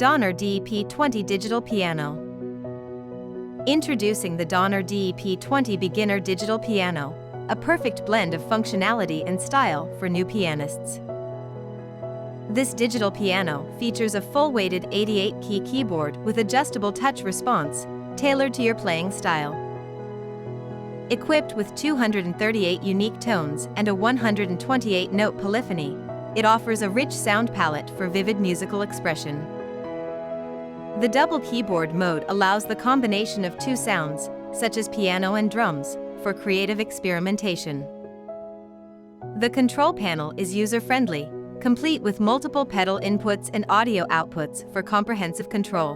Donner DEP-20 Digital Piano. Introducing the Donner DEP-20 Beginner Digital Piano, a perfect blend of functionality and style for new pianists. This digital piano features a full-weighted 88-key keyboard with adjustable touch response, tailored to your playing style. Equipped with 238 unique tones and a 128-note polyphony, it offers a rich sound palette for vivid musical expression. The double keyboard mode allows the combination of two sounds, such as piano and drums, for creative experimentation. The control panel is user-friendly, complete with multiple pedal inputs and audio outputs for comprehensive control.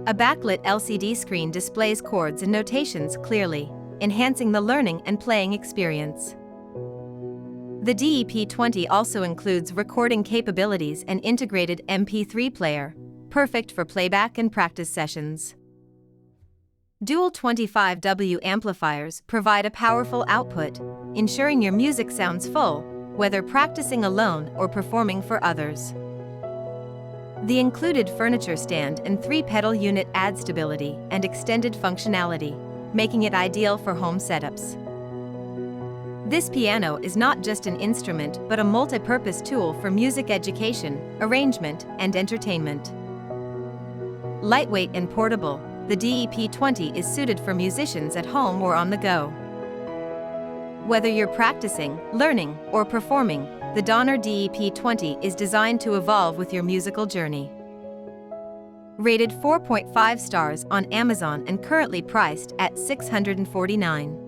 A backlit LCD screen displays chords and notations clearly, enhancing the learning and playing experience. The DEP-20 also includes recording capabilities and integrated MP3 player, perfect for playback and practice sessions. Dual 25W amplifiers provide a powerful output, ensuring your music sounds full, whether practicing alone or performing for others. The included furniture stand and 3-pedal unit add stability and extended functionality, making it ideal for home setups. This piano is not just an instrument but a multi-purpose tool for music education, arrangement, and entertainment. Lightweight and portable, the DEP-20 is suited for musicians at home or on the go. Whether you're practicing, learning, or performing, the Donner DEP-20 is designed to evolve with your musical journey. Rated 4.5 stars on Amazon and currently priced at $649.